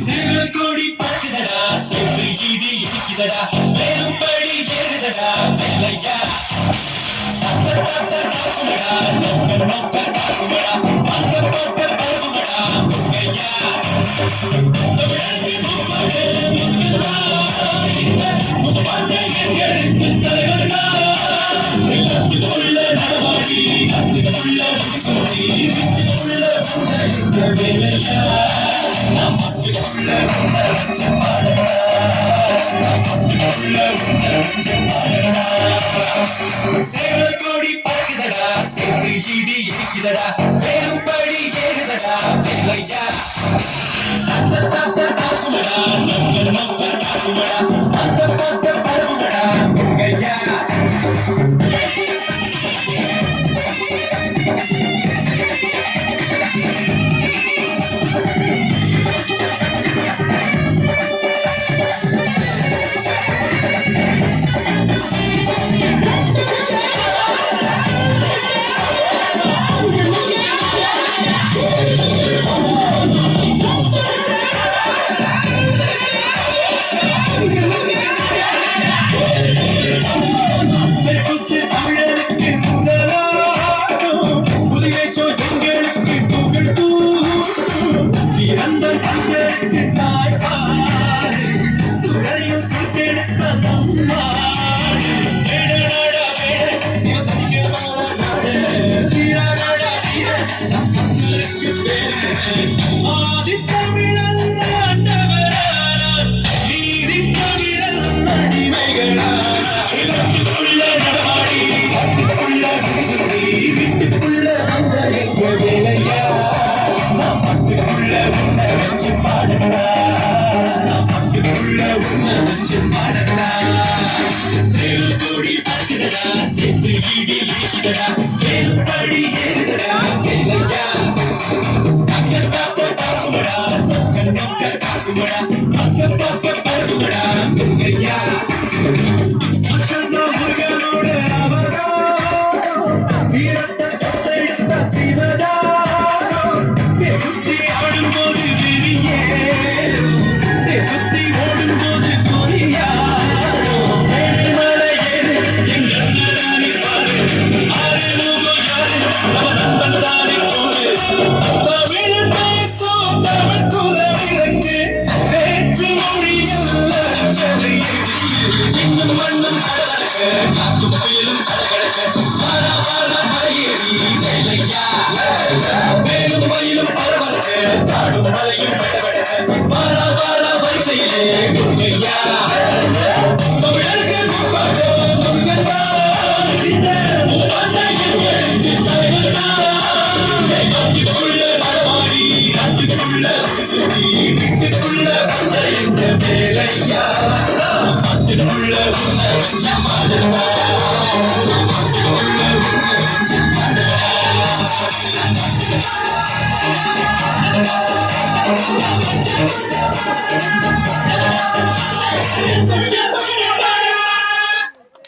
சிறுகொடி பறக்குதடா, செவ்வி இடி இடிக்குதடா, வேறும்படி ஏறுதடா வெள்ளையா. காக்குமடா, நோக்க நோக்க காக்குமடா, பக்க பக்க பறக்குமடா முருகையா. தமிழருக்கு முப்பாடு முருகனா, முப்பாட்டை எங்களுக்கு தலைவனா. நிலத்துக்குள்ள நடமாடி, நத்துக்குள்ள முடிசூடி, வீட்டுக்குள்ள வந்த வேலையா. நாம் மத்துக்குள்ள வந்த வச்சம் பாடடா, நாம் மத்துக்குள்ள வந்த வச்சம் பாடடா. சேவற்கொடி பறக்குதடா, செவ்வி இடி இடிக்குதடா, வேறும்படி ஏறுதடா வெள்ளையா. காக்குமடா, நோக்க நோக்க காக்குமடா, பக்க பக்க பறக்குமடா முருகையா. வெறுத்து தமிழனுக்கு முதலாகும், புதுவேச்சோ எங்களுக்கு புகழ் தூக்கும். பிறந்த தங்களுக்கு தாய்ப்பாடு, சுரையும் சுட்டெடுத்த நம்மாடு. வேடனாடா வேட, தனிகமான நாடு, வீரனாடா வீர, நம் மக்களுக்கு பேரு. ஆதித்தமிழன் ஆண்டவரானார், நீதி தமிழன் அடிமைகளானார். வீட்டுக்குள்ள நடமாடி, வீட்டுக்குள்ள முடிசூடி, வீட்டுக்குள்ள வந்த எங்க வேலையா. நாம் பட்டுக்குள்ள உன்ன வச்சு பாடடா, நாம் பட்டுக்குள்ள உன்ன வச்சு பாடடா. சேவற்கொடி பறக்குதடா, செவ்வி இடி இடிக்குதடா, வேறும்படி ஏறுதடா வேலையா. பக்க பக்க காக்குமடா, நோக்க நோக்க காக்குமடா, பக்க பக்க பறக்குமடா முருகையா. முருகனோட அவதாரம், வீரத்தை தத்தெடுத்த சிவதாரம். சுத்தி ஆடும்போது விரியேறும், சுத்தி ஓடும்போது குறியாரும். மேல்மலை ஏறு எங்கள் தானே பாரு, ஆறு முகம் யாரு நம்ம நண்பன் தானே கூறு. தமிழ் பேசும் தமிழ் குலவிளக்கு, வேற்று மொழியில் லட்சணை எதுக்கு. இன்னும் மண்ணும் கடலக்க, காக்கும் புயலும் கடகடக்க, வாரா வாரா மலையேறி வேலையா. வேலும் மயிலும் பரபரக்க, காடும் மலையும் படபடக்க, வாரா வாரா வரிசையிலே முருகையா. தமிழருக்கு முப்பாடு முருகனா, இந்த முப்பாட்டை எங்களுக்கு தலைவனா. நாட்டுக்குள்ள நடமாடி, நாட்டுக்குள்ள முடிசூடி, வீட்டுக்குள்ள வந்த எங்க வேலையா. நாட்டுக்குள்ள உன்ன வச்ச பாடடா.